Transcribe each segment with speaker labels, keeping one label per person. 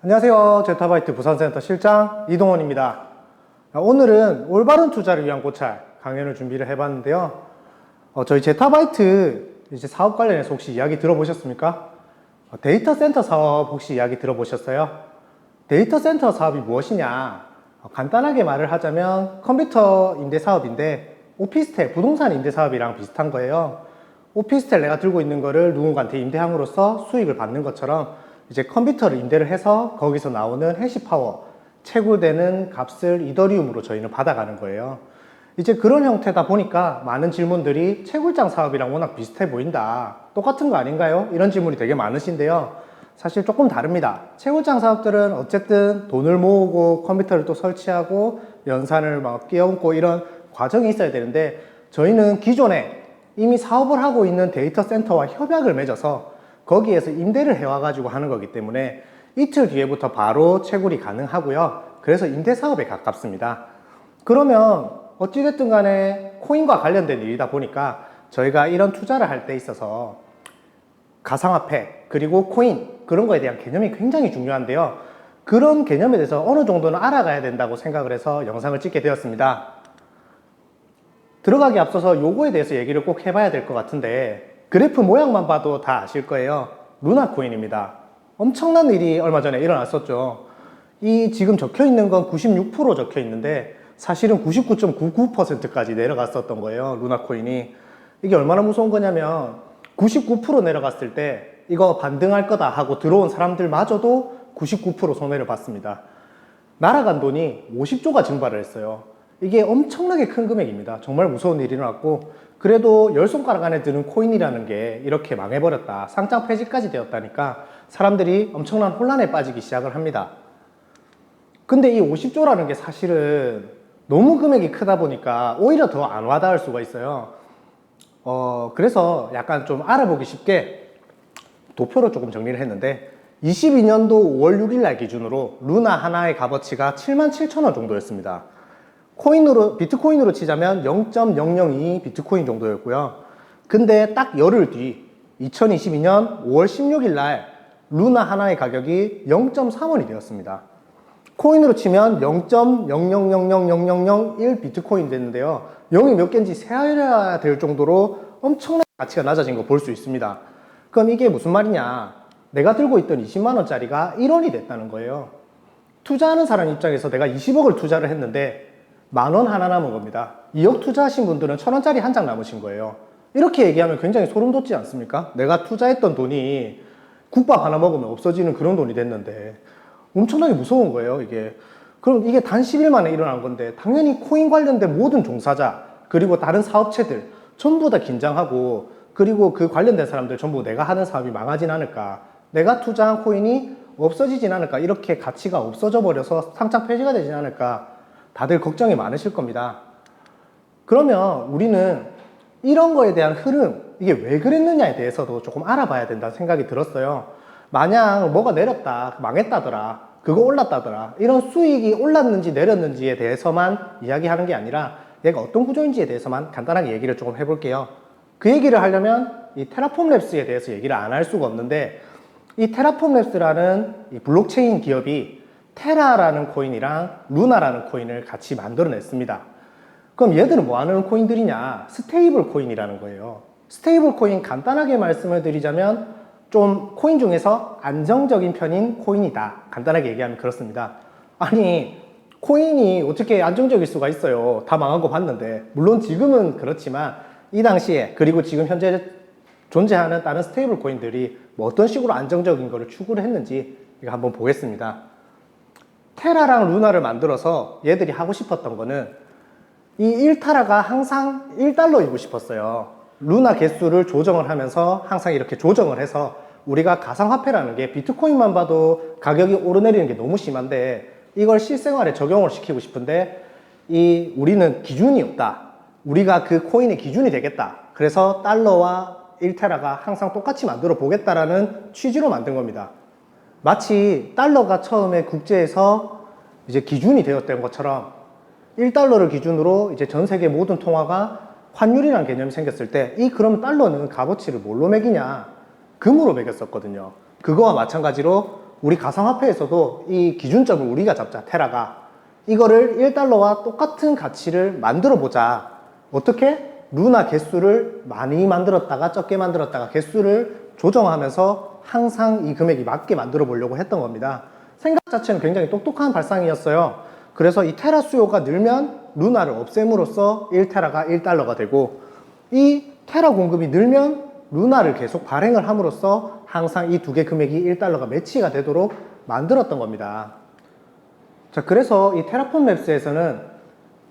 Speaker 1: 안녕하세요. 제타바이트 부산센터 실장 이동원입니다. 오늘은 올바른 투자를 위한 고찰 강연을 준비를 해봤는데요. 저희 제타바이트 이제 사업 관련해서 혹시 이야기 들어보셨습니까? 데이터 센터 사업 혹시 이야기 들어보셨어요? 데이터 센터 사업이 무엇이냐? 간단하게 말을 하자면 컴퓨터 임대 사업인데 오피스텔, 부동산 임대 사업이랑 비슷한 거예요. 오피스텔 내가 들고 있는 거를 누군가한테 임대함으로써 수익을 받는 것처럼 이제 컴퓨터를 임대를 해서 거기서 나오는 해시파워, 채굴되는 값을 이더리움으로 저희는 받아가는 거예요. 이제 그런 형태다 보니까 많은 질문들이 채굴장 사업이랑 워낙 비슷해 보인다. 똑같은 거 아닌가요? 이런 질문이 되게 많으신데요. 사실 조금 다릅니다. 채굴장 사업들은 어쨌든 돈을 모으고 컴퓨터를 또 설치하고 연산을 막 끼얹고 이런 과정이 있어야 되는데 저희는 기존에 이미 사업을 하고 있는 데이터 센터와 협약을 맺어서 거기에서 임대를 해와가지고 하는 거기 때문에 이틀 뒤에부터 바로 채굴이 가능하고요. 그래서 임대 사업에 가깝습니다. 그러면 어찌됐든 간에 코인과 관련된 일이다 보니까 저희가 이런 투자를 할 때 있어서 가상화폐 그리고 코인 그런 거에 대한 개념이 굉장히 중요한데요. 그런 개념에 대해서 어느 정도는 알아가야 된다고 생각을 해서 영상을 찍게 되었습니다. 들어가기 앞서서 요거에 대해서 얘기를 꼭 해봐야 될 것 같은데 그래프 모양만 봐도 다 아실 거예요. 루나 코인입니다. 엄청난 일이 얼마 전에 일어났었죠. 이 지금 적혀 있는 건 96% 적혀 있는데 사실은 99.99%까지 내려갔었던 거예요. 루나 코인이. 이게 얼마나 무서운 거냐면 99% 내려갔을 때 이거 반등할 거다 하고 들어온 사람들마저도 99% 손해를 봤습니다. 날아간 돈이 50조가 증발을 했어요. 이게 엄청나게 큰 금액입니다. 정말 무서운 일이 일어났고 그래도 10손가락 안에 드는 코인이라는 게 이렇게 망해버렸다. 상장 폐지까지 되었다니까 사람들이 엄청난 혼란에 빠지기 시작을 합니다. 근데 이 50조라는 게 사실은 너무 금액이 크다 보니까 오히려 더 안 와닿을 수가 있어요. 그래서 약간 좀 알아보기 쉽게 도표로 조금 정리를 했는데 22년도 5월 6일 날 기준으로 루나 하나의 값어치가 77,000원 정도였습니다. 비트코인으로 치자면 0.002 비트코인 정도였고요. 근데 딱 열흘 뒤 2022년 5월 16일 날 루나 하나의 가격이 0.3원이 되었습니다. 코인으로 치면 0.0000001 비트코인 됐는데요. 0이 몇 개인지 세어야 될 정도로 엄청난 가치가 낮아진 거 볼 수 있습니다. 그럼 이게 무슨 말이냐? 내가 들고 있던 20만원짜리가 1원이 됐다는 거예요. 투자하는 사람 입장에서 내가 20억을 투자를 했는데 만원 하나 남은 겁니다. 2억 투자하신 분들은 1,000원짜리 한 장 남으신 거예요. 이렇게 얘기하면 굉장히 소름 돋지 않습니까? 내가 투자했던 돈이 국밥 하나 먹으면 없어지는 그런 돈이 됐는데 엄청나게 무서운 거예요, 이게. 그럼 이게 단 10일 만에 일어난 건데 당연히 코인 관련된 모든 종사자 그리고 다른 사업체들 전부 다 긴장하고 그리고 그 관련된 사람들 전부 내가 하는 사업이 망하진 않을까, 내가 투자한 코인이 없어지진 않을까, 이렇게 가치가 없어져 버려서 상장 폐지가 되진 않을까 다들 걱정이 많으실 겁니다. 그러면 우리는 이런 거에 대한 흐름, 이게 왜 그랬느냐에 대해서도 조금 알아봐야 된다는 생각이 들었어요. 마냥 뭐가 내렸다, 망했다더라, 그거 올랐다더라, 이런 수익이 올랐는지 내렸는지에 대해서만 이야기하는 게 아니라 얘가 어떤 구조인지에 대해서만 간단하게 얘기를 조금 해볼게요. 그 얘기를 하려면 이 테라폼 랩스에 대해서 얘기를 안 할 수가 없는데 이 테라폼 랩스라는 이 블록체인 기업이 테라라는 코인이랑 루나라는 코인을 같이 만들어냈습니다. 그럼 얘들은 뭐 하는 코인들이냐? 스테이블 코인이라는 거예요. 스테이블 코인 간단하게 말씀을 드리자면 좀 코인 중에서 안정적인 편인 코인이다. 간단하게 얘기하면 그렇습니다. 아니, 코인이 어떻게 안정적일 수가 있어요? 다 망한 거 봤는데. 물론 지금은 그렇지만 이 당시에 그리고 지금 현재 존재하는 다른 스테이블 코인들이 뭐 어떤 식으로 안정적인 거를 추구를 했는지 이거 한번 보겠습니다. 테라랑 루나를 만들어서 얘들이 하고 싶었던 거는 이 1테라가 항상 1달러이고 싶었어요. 루나 개수를 조정을 하면서 항상 이렇게 조정을 해서 우리가 가상화폐라는 게 비트코인만 봐도 가격이 오르내리는 게 너무 심한데 이걸 실생활에 적용을 시키고 싶은데 우리는 기준이 없다. 우리가 그 코인의 기준이 되겠다. 그래서 달러와 1테라가 항상 똑같이 만들어 보겠다라는 취지로 만든 겁니다. 마치 달러가 처음에 국제에서 이제 기준이 되었던 것처럼 1달러를 기준으로 이제 전 세계 모든 통화가 환율이라는 개념이 생겼을 때 그럼 달러는 값어치를 뭘로 매기냐? 금으로 매겼었거든요. 그거와 마찬가지로 우리 가상화폐에서도 이 기준점을 우리가 잡자. 테라가 이거를 1달러와 똑같은 가치를 만들어 보자. 어떻게? 루나 개수를 많이 만들었다가 적게 만들었다가 개수를 조정하면서 항상 이 금액이 맞게 만들어 보려고 했던 겁니다. 생각 자체는 굉장히 똑똑한 발상이었어요. 그래서 이 테라 수요가 늘면 루나를 없앰으로써 1테라가 1달러가 되고, 이 테라 공급이 늘면 루나를 계속 발행을 함으로써 항상 이 두 개 금액이 1달러가 매치가 되도록 만들었던 겁니다. 자, 그래서 이 테라폼 랩스에서는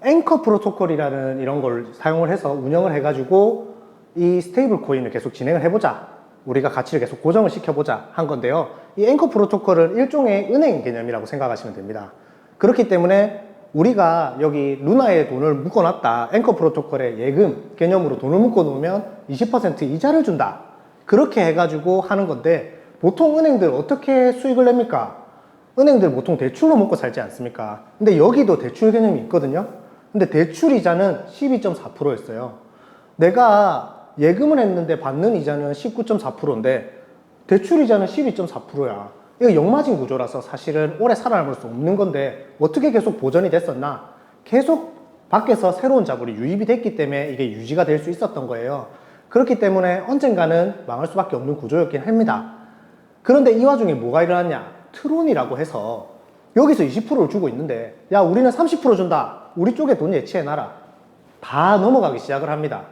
Speaker 1: 앵커 프로토콜이라는 이런 걸 사용을 해서 운영을 해가지고 이 스테이블 코인을 계속 진행을 해보자. 우리가 가치를 계속 고정을 시켜보자 한 건데요. 이 앵커 프로토콜은 일종의 은행 개념이라고 생각하시면 됩니다. 그렇기 때문에 우리가 여기 루나에 돈을 묶어놨다. 앵커 프로토콜의 예금 개념으로 돈을 묶어놓으면 20% 이자를 준다. 그렇게 해가지고 하는 건데, 보통 은행들 어떻게 수익을 냅니까? 은행들 보통 대출로 먹고 살지 않습니까? 근데 여기도 대출 개념이 있거든요. 근데 대출 이자는 12.4%였어요. 내가 예금을 했는데 받는 이자는 19.4%인데 대출 이자는 12.4%야. 이거 역마진 구조라서 사실은 오래 살아남을 수 없는 건데 어떻게 계속 보전이 됐었나? 계속 밖에서 새로운 자본이 유입이 됐기 때문에 이게 유지가 될 수 있었던 거예요. 그렇기 때문에 언젠가는 망할 수밖에 없는 구조였긴 합니다. 그런데 이 와중에 뭐가 일어났냐? 트론이라고 해서 여기서 20%를 주고 있는데, 야, 우리는 30% 준다. 우리 쪽에 돈 예치해놔라. 다 넘어가기 시작을 합니다.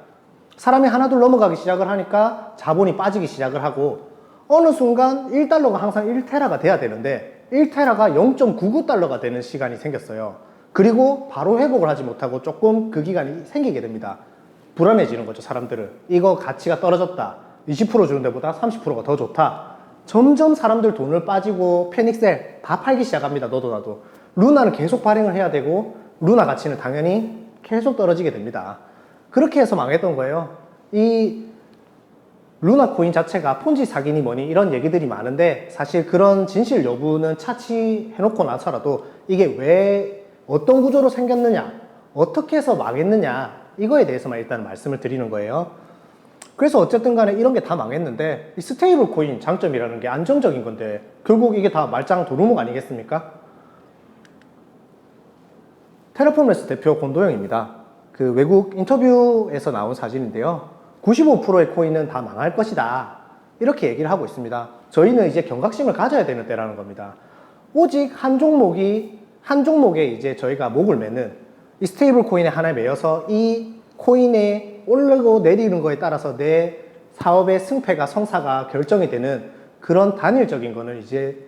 Speaker 1: 사람이 하나둘 넘어가기 시작을 하니까 자본이 빠지기 시작을 하고, 어느 순간 1달러가 항상 1테라가 돼야 되는데 1테라가 0.99달러가 되는 시간이 생겼어요. 그리고 바로 회복을 하지 못하고 조금 그 기간이 생기게 됩니다. 불안해지는 거죠, 사람들은. 이거 가치가 떨어졌다. 20% 주는 데보다 30%가 더 좋다. 점점 사람들 돈을 빠지고 패닉셀 다 팔기 시작합니다. 너도 나도. 루나는 계속 발행을 해야 되고 루나 가치는 당연히 계속 떨어지게 됩니다. 그렇게 해서 망했던 거예요. 이 루나 코인 자체가 폰지 사기니 뭐니 이런 얘기들이 많은데, 사실 그런 진실 여부는 차치해놓고 나서라도 이게 왜 어떤 구조로 생겼느냐, 어떻게 해서 망했느냐, 이거에 대해서만 일단 말씀을 드리는 거예요. 그래서 어쨌든 간에 이런 게 다 망했는데, 이 스테이블 코인 장점이라는 게 안정적인 건데 결국 이게 다 말짱 도루묵 아니겠습니까? 테라폼 랩스 대표 권도영입니다. 그 외국 인터뷰에서 나온 사진인데요. 95%의 코인은 다 망할 것이다. 이렇게 얘기를 하고 있습니다. 저희는 이제 경각심을 가져야 되는 때라는 겁니다. 오직 한 종목에 이제 저희가 목을 매는 이 스테이블 코인에 하나에 매여서 이 코인에 오르고 내리는 거에 따라서 내 사업의 승패가 성사가 결정이 되는 그런 단일적인 거는 이제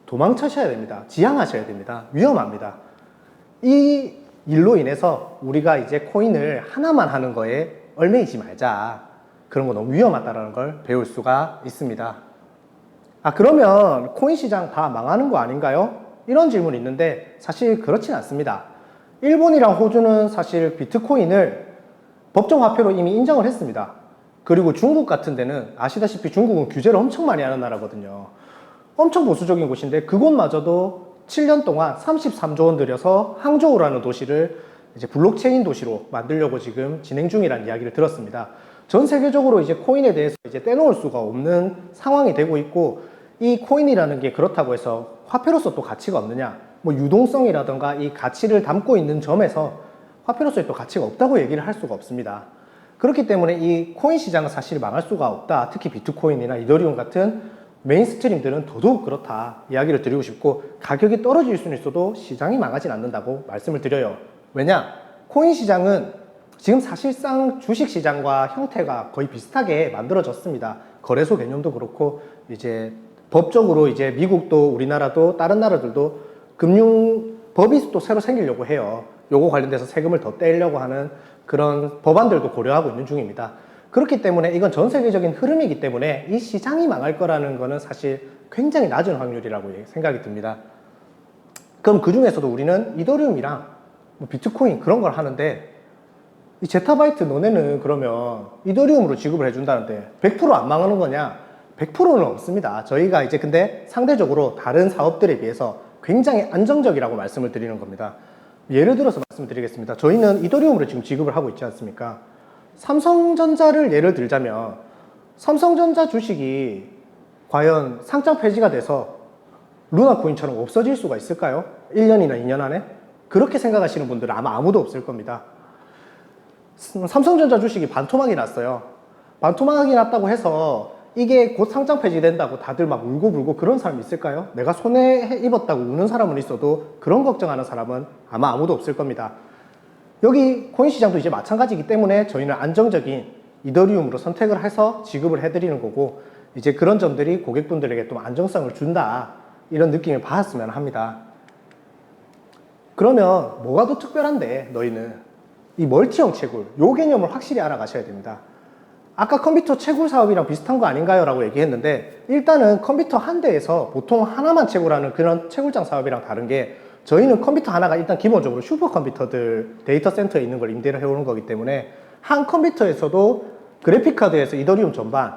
Speaker 1: 도망쳐셔야 됩니다. 지양하셔야 됩니다. 위험합니다. 이 일로 인해서 우리가 이제 코인을 하나만 하는 거에 얽매이지 말자. 그런 거 너무 위험하다는 걸 배울 수가 있습니다. 아, 그러면 코인 시장 다 망하는 거 아닌가요? 이런 질문이 있는데 사실 그렇진 않습니다. 일본이랑 호주는 사실 비트코인을 법정 화폐로 이미 인정을 했습니다. 그리고 중국 같은 데는 아시다시피 중국은 규제를 엄청 많이 하는 나라거든요. 엄청 보수적인 곳인데 그곳마저도 7년 동안 33조 원 들여서 항저우라는 도시를 이제 블록체인 도시로 만들려고 지금 진행 중이라는 이야기를 들었습니다. 전 세계적으로 이제 코인에 대해서 이제 떼놓을 수가 없는 상황이 되고 있고, 이 코인이라는 게 그렇다고 해서 화폐로서 또 가치가 없느냐, 뭐 유동성이라던가 이 가치를 담고 있는 점에서 화폐로서의 또 가치가 없다고 얘기를 할 수가 없습니다. 그렇기 때문에 이 코인 시장은 사실 망할 수가 없다. 특히 비트코인이나 이더리움 같은 메인스트림들은 더더욱 그렇다 이야기를 드리고 싶고, 가격이 떨어질 수는 있어도 시장이 망하진 않는다고 말씀을 드려요. 왜냐? 코인 시장은 지금 사실상 주식 시장과 형태가 거의 비슷하게 만들어졌습니다. 거래소 개념도 그렇고, 이제 법적으로 이제 미국도 우리나라도 다른 나라들도 금융법이 또 새로 생기려고 해요. 요거 관련돼서 세금을 더 떼려고 하는 그런 법안들도 고려하고 있는 중입니다. 그렇기 때문에 이건 전 세계적인 흐름이기 때문에 이 시장이 망할 거라는 거는 사실 굉장히 낮은 확률이라고 생각이 듭니다. 그럼 그 중에서도 우리는 이더리움이랑 뭐 비트코인 그런 걸 하는데, 이 제타바이트 너네는 그러면 이더리움으로 지급을 해준다는데 100%안 망하는 거냐? 100%는 없습니다. 저희가 이제 근데 상대적으로 다른 사업들에 비해서 굉장히 안정적이라고 말씀을 드리는 겁니다. 예를 들어서 말씀드리겠습니다. 저희는 이더리움으로 지금 지급을 하고 있지 않습니까? 삼성전자를 예를 들자면 삼성전자 주식이 과연 상장 폐지가 돼서 루나코인처럼 없어질 수가 있을까요? 1년이나 2년 안에? 그렇게 생각하시는 분들은 아마 아무도 없을 겁니다. 삼성전자 주식이 반토막이 났어요. 반토막이 났다고 해서 이게 곧 상장 폐지된다고 다들 막 울고불고 그런 사람이 있을까요? 내가 손해 입었다고 우는 사람은 있어도 그런 걱정하는 사람은 아마 아무도 없을 겁니다. 여기 코인 시장도 이제 마찬가지이기 때문에 저희는 안정적인 이더리움으로 선택을 해서 지급을 해드리는 거고, 이제 그런 점들이 고객분들에게 좀 안정성을 준다, 이런 느낌을 받았으면 합니다. 그러면 뭐가 더 특별한데 너희는 이 멀티형 채굴, 요 개념을 확실히 알아가셔야 됩니다. 아까 컴퓨터 채굴 사업이랑 비슷한 거 아닌가요? 라고 얘기했는데, 일단은 컴퓨터 한 대에서 보통 하나만 채굴하는 그런 채굴장 사업이랑 다른 게, 저희는 컴퓨터 하나가 일단 기본적으로 슈퍼컴퓨터들 데이터 센터에 있는 걸 임대를 해오는 거기 때문에 한 컴퓨터에서도 그래픽카드에서 이더리움 전반,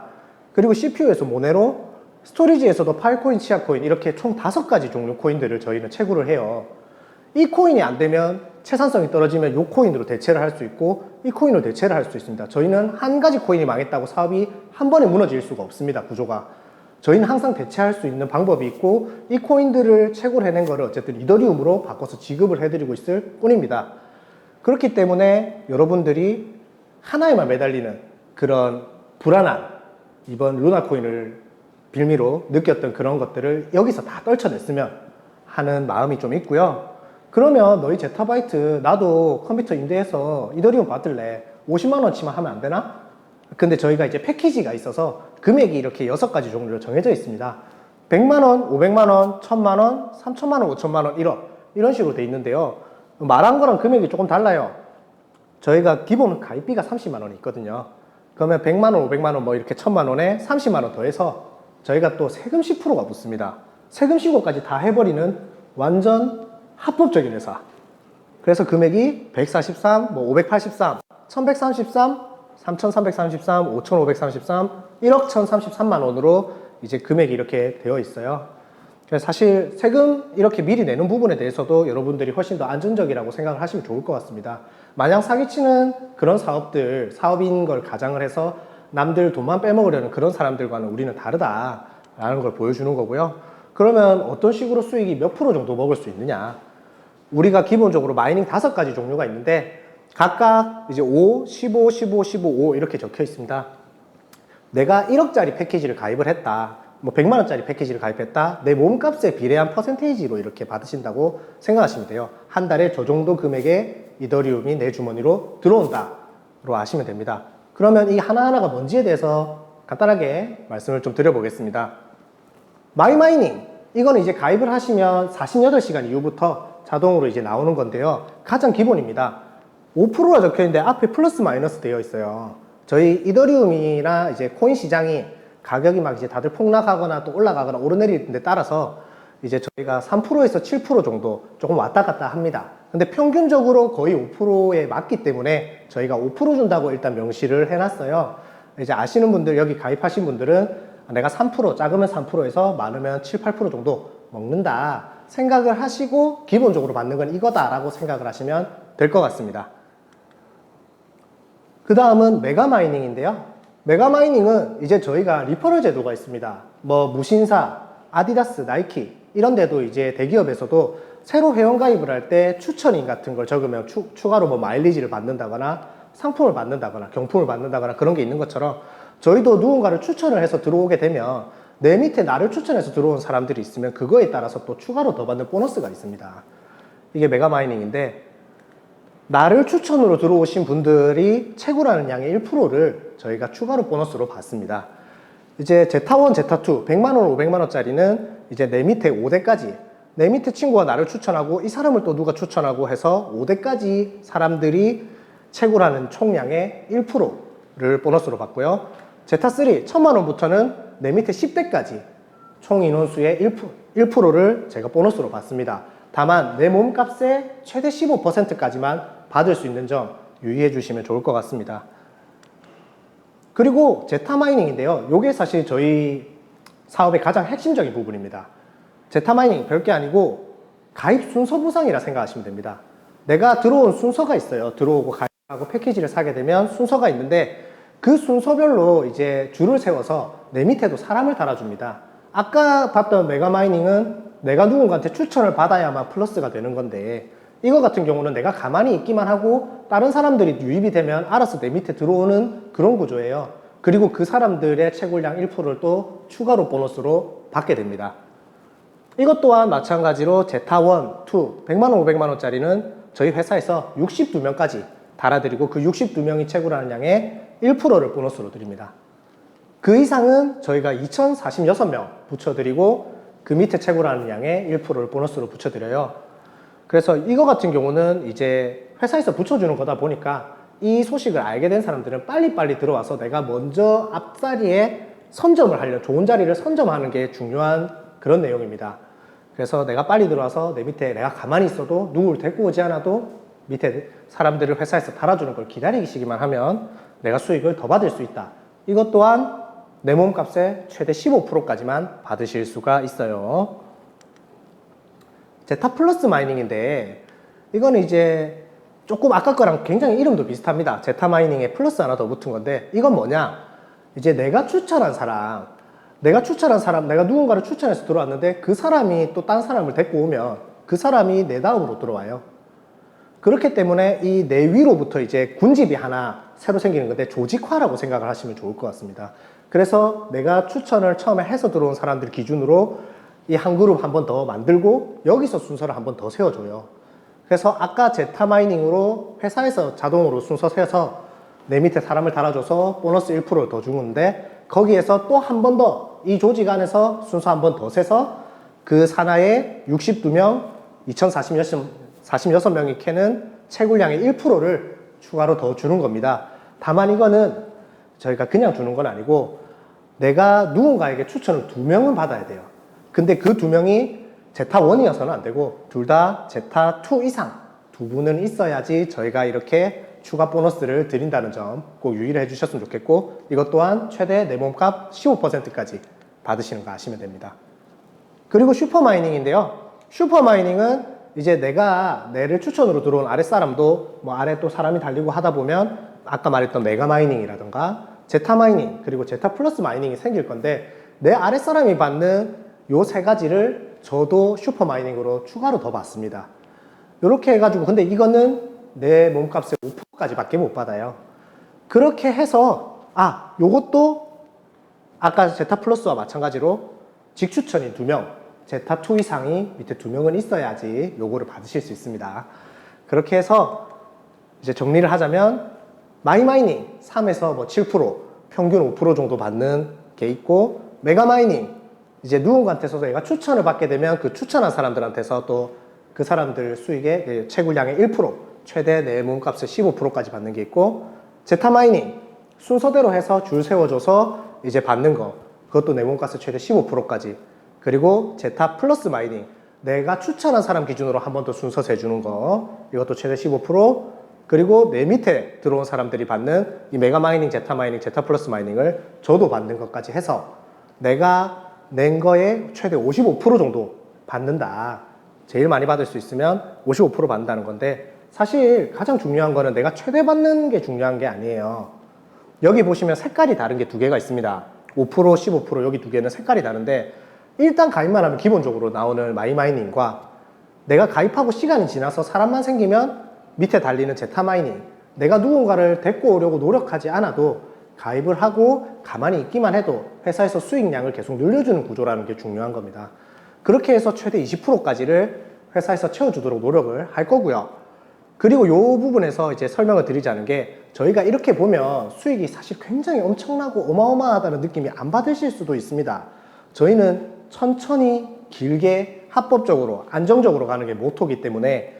Speaker 1: 그리고 CPU에서 모네로, 스토리지에서도 파일코인, 치아코인, 이렇게 총 5가지 종류 코인들을 저희는 채굴을 해요. 이 코인이 안 되면 채산성이 떨어지면 이 코인으로 대체를 할 수 있고, 이 코인으로 대체를 할 수 있습니다. 저희는 한 가지 코인이 망했다고 사업이 한 번에 무너질 수가 없습니다, 구조가. 저희는 항상 대체할 수 있는 방법이 있고, 이 코인들을 채굴해낸 거를 어쨌든 이더리움으로 바꿔서 지급을 해드리고 있을 뿐입니다. 그렇기 때문에 여러분들이 하나에만 매달리는 그런 불안한, 이번 루나코인을 빌미로 느꼈던 그런 것들을 여기서 다 떨쳐냈으면 하는 마음이 좀 있고요. 그러면 너희 제타바이트 나도 컴퓨터 임대해서 이더리움 받을래, 50만원치만 하면 안 되나? 근데 저희가 이제 패키지가 있어서 금액이 이렇게 6가지 종류로 정해져 있습니다. 100만원, 500만원, 1000만원, 3000만원, 5000만원, 1억 이런 식으로 돼 있는데요. 말한 거랑 금액이 조금 달라요. 저희가 기본 가입비가 30만원이 있거든요. 그러면 100만원, 500만원 뭐 이렇게 1000만원에 30만원 더해서 저희가 또 세금 10%가 붙습니다. 세금 신고까지 다 해버리는 완전 합법적인 회사. 그래서 금액이 143, 뭐 583, 1133, 3333, 5533, 1억 1033만 원으로 이제 금액이 이렇게 되어 있어요. 그래서 사실 세금 이렇게 미리 내는 부분에 대해서도 여러분들이 훨씬 더 안전적이라고 생각을 하시면 좋을 것 같습니다. 마냥 사기치는 그런 사업들, 사업인 걸 가장을 해서 남들 돈만 빼먹으려는 그런 사람들과는 우리는 다르다라는 걸 보여주는 거고요. 그러면 어떤 식으로 수익이 몇 프로 정도 먹을 수 있느냐? 우리가 기본적으로 마이닝 5가지 종류가 있는데 각각 이제 5, 15, 15, 15, 5 이렇게 적혀 있습니다. 내가 1억짜리 패키지를 가입을 했다, 뭐 100만원짜리 패키지를 가입했다, 내 몸값에 비례한 퍼센테이지로 이렇게 받으신다고 생각하시면 돼요. 한 달에 저 정도 금액의 이더리움이 내 주머니로 들어온다로 아시면 됩니다. 그러면 이 하나하나가 뭔지에 대해서 간단하게 말씀을 좀 드려보겠습니다. 마이마이닝, 이거는 이제 가입을 하시면 48시간 이후부터 자동으로 이제 나오는 건데요. 가장 기본입니다. 5%가 적혀 있는데 앞에 플러스 마이너스 되어 있어요. 저희 이더리움이나 이제 코인 시장이 가격이 막 이제 다들 폭락하거나 또 올라가거나 오르내리는 데 따라서 이제 저희가 3%에서 7% 정도 조금 왔다 갔다 합니다. 근데 평균적으로 거의 5%에 맞기 때문에 저희가 5% 준다고 일단 명시를 해놨어요. 이제 아시는 분들, 여기 가입하신 분들은 내가 3%, 작으면 3%에서 많으면 7, 8% 정도 먹는다 생각을 하시고 기본적으로 받는 건 이거다라고 생각을 하시면 될 것 같습니다. 그 다음은 메가마이닝인데요. 메가마이닝은 이제 저희가 리퍼럴 제도가 있습니다. 뭐 무신사, 아디다스, 나이키 이런 데도 이제 대기업에서도 새로 회원가입을 할 때 추천인 같은 걸 적으면 추가로 뭐 마일리지를 받는다거나 상품을 받는다거나 경품을 받는다거나 그런 게 있는 것처럼 저희도 누군가를 추천을 해서 들어오게 되면 내 밑에 나를 추천해서 들어온 사람들이 있으면 그거에 따라서 또 추가로 더 받는 보너스가 있습니다. 이게 메가마이닝인데, 나를 추천으로 들어오신 분들이 채굴하는 양의 1%를 저희가 추가로 보너스로 받습니다. 이제 제타1, 제타2, 100만원, 500만원짜리는 이제 내 밑에 5대까지, 내 밑에 친구가 나를 추천하고 이 사람을 또 누가 추천하고 해서 5대까지 사람들이 채굴하는 총량의 1%를 보너스로 받고요. 제타3, 1000만원부터는 내 밑에 10대까지 총 인원수의 1%를 제가 보너스로 받습니다. 다만 내 몸값의 최대 15%까지만 받을 수 있는 점 유의해 주시면 좋을 것 같습니다. 그리고 제타마이닝인데요. 이게 사실 저희 사업의 가장 핵심적인 부분입니다. 제타마이닝 별게 아니고 가입 순서 보상이라 생각하시면 됩니다. 내가 들어온 순서가 있어요. 들어오고 가입하고 패키지를 사게 되면 순서가 있는데 그 순서별로 이제 줄을 세워서 내 밑에도 사람을 달아줍니다. 아까 봤던 메가마이닝은 내가 누군가한테 추천을 받아야만 플러스가 되는 건데, 이거 같은 경우는 내가 가만히 있기만 하고 다른 사람들이 유입이 되면 알아서 내 밑에 들어오는 그런 구조예요. 그리고 그 사람들의 채굴량 1%를 또 추가로 보너스로 받게 됩니다. 이것 또한 마찬가지로 제타 1, 2, 100만원, 500만원짜리는 저희 회사에서 62명까지 달아드리고 그 62명이 채굴하는 양의 1%를 보너스로 드립니다. 그 이상은 저희가 2046명 붙여드리고 그 밑에 채굴하는 양의 1%를 보너스로 붙여드려요. 그래서 이거 같은 경우는 이제 회사에서 붙여주는 거다 보니까 이 소식을 알게 된 사람들은 빨리빨리 들어와서 내가 먼저 앞자리에 선점을 하려, 좋은 자리를 선점하는 게 중요한 그런 내용입니다. 그래서 내가 빨리 들어와서 내 밑에 내가 가만히 있어도 누구를 데리고 오지 않아도 밑에 사람들을 회사에서 달아주는 걸 기다리시기만 하면 내가 수익을 더 받을 수 있다. 이것 또한 내 몸값의 최대 15%까지만 받으실 수가 있어요. 제타 플러스 마이닝인데 이거는 이제 조금 아까 거랑 굉장히 이름도 비슷합니다. 제타 마이닝에 플러스 하나 더 붙은 건데 이건 뭐냐? 이제 내가 추천한 사람, 내가 누군가를 추천해서 들어왔는데 그 사람이 또 딴 사람을 데리고 오면 그 사람이 내 다음으로 들어와요. 그렇기 때문에 이 내 위로부터 이제 군집이 하나 새로 생기는 건데 조직화라고 생각을 하시면 좋을 것 같습니다. 그래서 내가 추천을 처음에 해서 들어온 사람들 기준으로 이 한 그룹 한 번 더 만들고 여기서 순서를 한 번 더 세워줘요. 그래서 아까 제타 마이닝으로 회사에서 자동으로 순서 세워서 내 밑에 사람을 달아줘서 보너스 1%를 더 주는데 거기에서 또 한 번 더 이 조직 안에서 순서 한 번 더 세서 그 산하에 62명, 2046명이 캐는 채굴량의 1%를 추가로 더 주는 겁니다. 다만 이거는 저희가 그냥 주는 건 아니고 내가 누군가에게 추천을 2명은 받아야 돼요. 근데 그 2명이 제타 1이어서는 안 되고 둘 다 제타 2 이상 두 분은 있어야지 저희가 이렇게 추가 보너스를 드린다는 점 꼭 유의를 해주셨으면 좋겠고 이것 또한 최대 내 몸값 15%까지 받으시는 거 아시면 됩니다. 그리고 슈퍼마이닝인데요. 슈퍼마이닝은 이제 내가 내를 추천으로 들어온 아랫사람도 뭐 아래 또 사람이 달리고 하다 보면 아까 말했던 메가마이닝이라던가 제타마이닝 그리고 제타 플러스 마이닝이 생길 건데 내 아랫사람이 받는 요 세 가지를 저도 슈퍼마이닝으로 추가로 더 받습니다. 이렇게 해가지고 근데 이거는 내 몸값의 5%까지 밖에 못 받아요. 그렇게 해서 요것도 아까 제타 플러스와 마찬가지로 직추천인 2명 제타 2 이상이 밑에 2명은 있어야지 요거를 받으실 수 있습니다. 그렇게 해서 이제 정리를 하자면 마이마이닝 3에서 뭐 7% 평균 5% 정도 받는 게 있고 메가마이닝 이제 누군가한테서 내가 추천을 받게 되면 그 추천한 사람들한테서 또 그 사람들 수익의 채굴량의 1% 최대 내 몸값의 15%까지 받는 게 있고 제타마이닝 순서대로 해서 줄 세워줘서 이제 받는 거 그것도 내 몸값의 최대 15%까지 그리고 제타 플러스 마이닝 내가 추천한 사람 기준으로 한 번 더 순서 세주는 거 이것도 최대 15% 그리고 내 밑에 들어온 사람들이 받는 이 메가마이닝, 제타마이닝, 제타 플러스 마이닝을 저도 받는 것까지 해서 내가 낸 거에 최대 55% 정도 받는다. 제일 많이 받을 수 있으면 55% 받는다는 건데 사실 가장 중요한 거는 내가 최대 받는 게 중요한 게 아니에요. 여기 보시면 색깔이 다른 게 두 개가 있습니다. 5%, 15% 여기 두 개는 색깔이 다른데 일단 가입만 하면 기본적으로 나오는 마이마이닝과 내가 가입하고 시간이 지나서 사람만 생기면 밑에 달리는 제타마이닝 내가 누군가를 데리고 오려고 노력하지 않아도 가입을 하고 가만히 있기만 해도 회사에서 수익량을 계속 늘려주는 구조라는 게 중요한 겁니다. 그렇게 해서 최대 20%까지를 회사에서 채워주도록 노력을 할 거고요. 그리고 이 부분에서 이제 설명을 드리자는 게 저희가 이렇게 보면 수익이 사실 굉장히 엄청나고 어마어마하다는 느낌이 안 받으실 수도 있습니다. 저희는 천천히 길게 합법적으로 안정적으로 가는 게 모토이기 때문에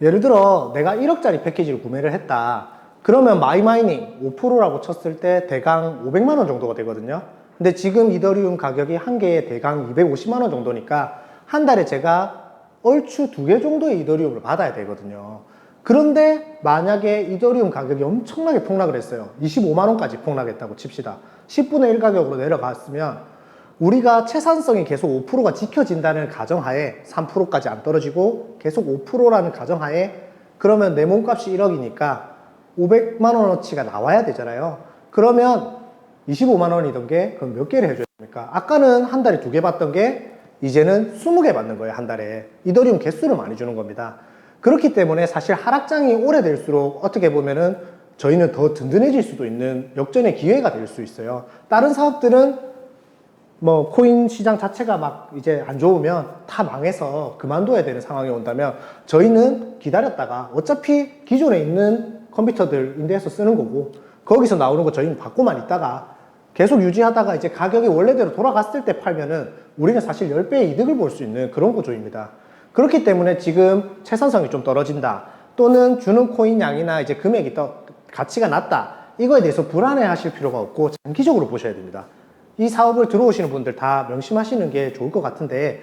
Speaker 1: 예를 들어 내가 1억짜리 패키지를 구매를 했다. 그러면 마이마이닝 5%라고 쳤을 때 대강 500만 원 정도가 되거든요. 근데 지금 이더리움 가격이 한 개에 대강 250만 원 정도니까 한 달에 제가 얼추 2개 정도의 이더리움을 받아야 되거든요. 그런데 만약에 이더리움 가격이 엄청나게 폭락을 했어요. 25만 원까지 폭락했다고 칩시다. 10분의 1 가격으로 내려갔으면 우리가 채산성이 계속 5%가 지켜진다는 가정하에 3%까지 안 떨어지고 계속 5%라는 가정하에 그러면 내 몸값이 1억이니까 500만 원어치가 나와야 되잖아요. 그러면 25만 원이던 게 그럼 몇 개를 해줘야 그러니까 아까는 한 달에 2개 받던 게 이제는 20개 받는 거예요, 한 달에. 이더리움 개수를 많이 주는 겁니다. 그렇기 때문에 사실 하락장이 오래될수록 어떻게 보면은 저희는 더 든든해질 수도 있는 역전의 기회가 될 수 있어요. 다른 사업들은 뭐 코인 시장 자체가 막 이제 안 좋으면 다 망해서 그만둬야 되는 상황이 온다면, 저희는 기다렸다가 어차피 기존에 있는 컴퓨터들 인데에서 쓰는 거고 거기서 나오는 거 저희는 받고만 있다가 계속 유지하다가 이제 가격이 원래대로 돌아갔을 때 팔면은 우리는 사실 10배의 이득을 볼 수 있는 그런 구조입니다. 그렇기 때문에 지금 채산성이 좀 떨어진다, 또는 주는 코인 양이나 이제 금액이 가치가 낮다, 이거에 대해서 불안해 하실 필요가 없고 장기적으로 보셔야 됩니다. 이 사업을 들어오시는 분들 다 명심하시는 게 좋을 것 같은데,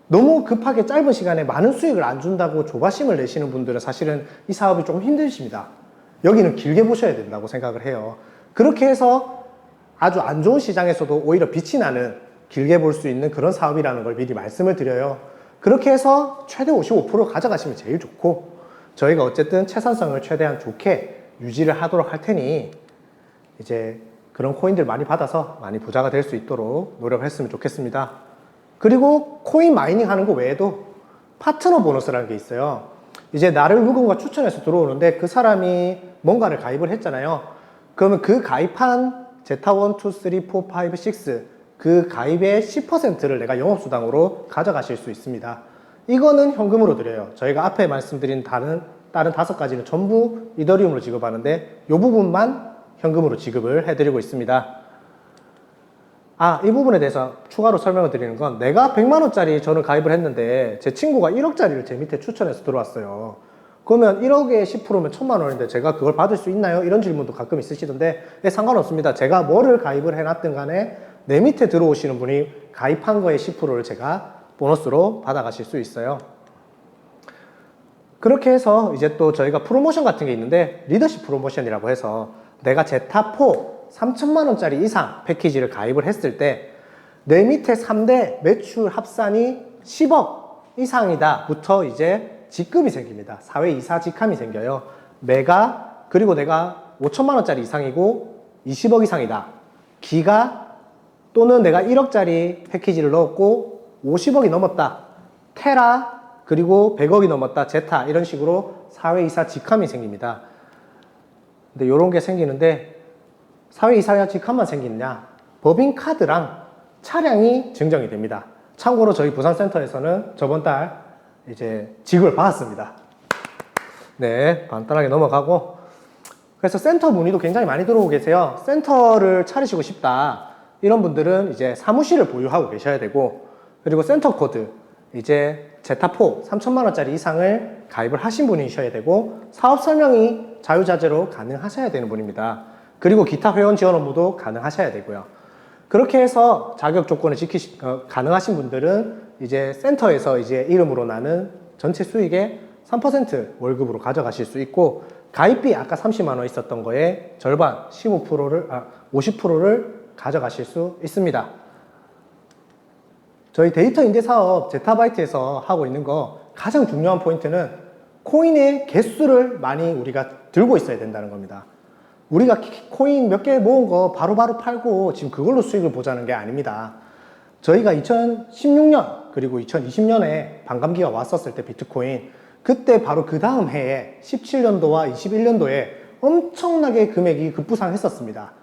Speaker 1: 너무 급하게 짧은 시간에 많은 수익을 안 준다고 조바심을 내시는 분들은 사실은 이 사업이 조금 힘드십니다. 여기는 길게 보셔야 된다고 생각을 해요. 그렇게 해서 아주 안 좋은 시장에서도 오히려 빛이 나는, 길게 볼 수 있는 그런 사업이라는 걸 미리 말씀을 드려요. 그렇게 해서 최대 55% 가져가시면 제일 좋고, 저희가 어쨌든 채산성을 최대한 좋게 유지를 하도록 할 테니 이제 그런 코인들 많이 받아서 많이 부자가 될 수 있도록 노력했으면 좋겠습니다. 그리고 코인 마이닝 하는 거 외에도 파트너 보너스라는 게 있어요. 이제 나를 누군가 추천해서 들어오는데 그 사람이 뭔가를 가입을 했잖아요. 그러면 그 가입한 제타 1, 2, 3, 4, 5, 6 그 가입의 10%를 내가 영업수당으로 가져가실 수 있습니다. 이거는 현금으로 드려요. 저희가 앞에 말씀드린 다른 5가지는 전부 이더리움으로 지급하는데 이 부분만 현금으로 지급을 해드리고 있습니다. 이 부분에 대해서 추가로 설명을 드리는 건, 내가 100만원짜리 저는 가입을 했는데 제 친구가 1억짜리를 제 밑에 추천해서 들어왔어요. 그러면 1억에 10%면 1000만원인데 제가 그걸 받을 수 있나요? 이런 질문도 가끔 있으시던데, 네, 상관없습니다. 제가 뭐를 가입을 해놨든 간에 내 밑에 들어오시는 분이 가입한 거의 10%를 제가 보너스로 받아가실 수 있어요. 그렇게 해서 이제 또 저희가 프로모션 같은 게 있는데, 리더십 프로모션이라고 해서 내가 제타4 3천만원짜리 이상 패키지를 가입을 했을 때 내 밑에 3대 매출 합산이 10억 이상이다 부터 이제 직급이 생깁니다. 사회 이사 직함이 생겨요. 그리고 내가 5천만원짜리 이상이고 20억 이상이다, 기가, 또는 내가 1억짜리 패키지를 넣었고 50억이 넘었다, 테라, 그리고 100억이 넘었다, 제타, 이런 식으로 사회이사 직함이 생깁니다. 근데 이런 게 생기는데, 사회이사 직함만 생기느냐? 법인카드랑 차량이 증정이 됩니다. 참고로 저희 부산센터에서는 저번 달 이제 지급을 받았습니다. 네, 간단하게 넘어가고, 그래서 센터 문의도 굉장히 많이 들어오고 계세요. 센터를 차리시고 싶다, 이런 분들은 이제 사무실을 보유하고 계셔야 되고, 그리고 센터 코드, 이제 제타4 3천만원짜리 이상을 가입을 하신 분이셔야 되고, 사업 설명이 자유자재로 가능하셔야 되는 분입니다. 그리고 기타 회원 지원 업무도 가능하셔야 되고요. 그렇게 해서 자격 조건을 가능하신 분들은 이제 센터에서 이제 이름으로 나는 전체 수익의 3% 월급으로 가져가실 수 있고, 가입비 아까 30만원 있었던 거에 절반 50%를 가져가실 수 있습니다. 저희 데이터 인대 사업 제타바이트에서 하고 있는 거 가장 중요한 포인트는 코인의 개수를 많이 우리가 들고 있어야 된다는 겁니다. 우리가 코인 몇 개 모은 거 바로바로 팔고 지금 그걸로 수익을 보자는 게 아닙니다. 저희가 2016년 그리고 2020년에 반감기가 왔었을 때 비트코인, 그때 바로 그 다음 해에 17년도와 21년도에 엄청나게 금액이 급부상했었습니다.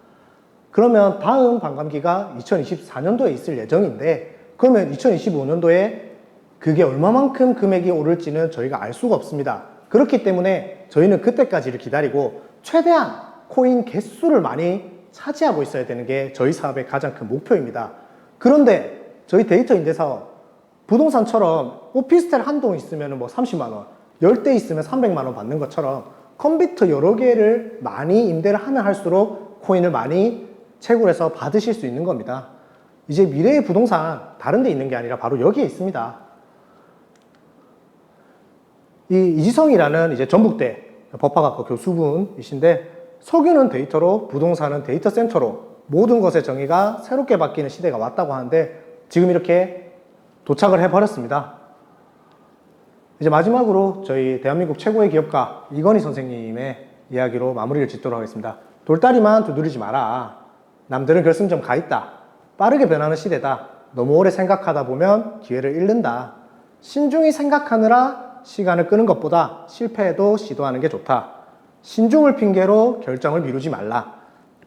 Speaker 1: 그러면 다음 반감기가 2024년도에 있을 예정인데, 그러면 2025년도에 그게 얼마만큼 금액이 오를지는 저희가 알 수가 없습니다. 그렇기 때문에 저희는 그때까지를 기다리고 최대한 코인 개수를 많이 차지하고 있어야 되는 게 저희 사업의 가장 큰 목표입니다. 그런데 저희 데이터 임대 사업, 부동산처럼 오피스텔 한 동 있으면 뭐 30만원, 10대 있으면 300만원 받는 것처럼 컴퓨터 여러 개를 많이 임대를 하면 할수록 코인을 많이 채굴해서 받으실 수 있는 겁니다. 이제 미래의 부동산 다른 데 있는 게 아니라 바로 여기에 있습니다. 이 이지성이라는 이제 전북대 법학학과 교수분이신데, 석유는 데이터로, 부동산은 데이터 센터로 모든 것의 정의가 새롭게 바뀌는 시대가 왔다고 하는데 지금 이렇게 도착을 해버렸습니다. 이제 마지막으로 저희 대한민국 최고의 기업가 이건희 선생님의 이야기로 마무리를 짓도록 하겠습니다. 돌다리만 두드리지 마라. 남들은 결승점 가 있다. 빠르게 변하는 시대다. 너무 오래 생각하다 보면 기회를 잃는다. 신중히 생각하느라 시간을 끄는 것보다 실패해도 시도하는 게 좋다. 신중을 핑계로 결정을 미루지 말라.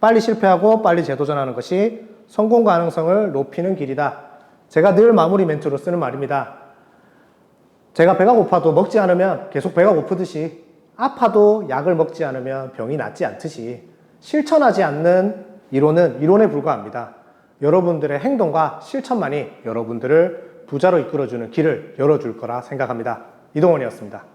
Speaker 1: 빨리 실패하고 빨리 재도전하는 것이 성공 가능성을 높이는 길이다. 제가 늘 마무리 멘트로 쓰는 말입니다. 제가 배가 고파도 먹지 않으면 계속 배가 고프듯이, 아파도 약을 먹지 않으면 병이 낫지 않듯이, 실천하지 않는 이론은 이론에 불과합니다. 여러분들의 행동과 실천만이 여러분들을 부자로 이끌어주는 길을 열어줄 거라 생각합니다. 이동원이었습니다.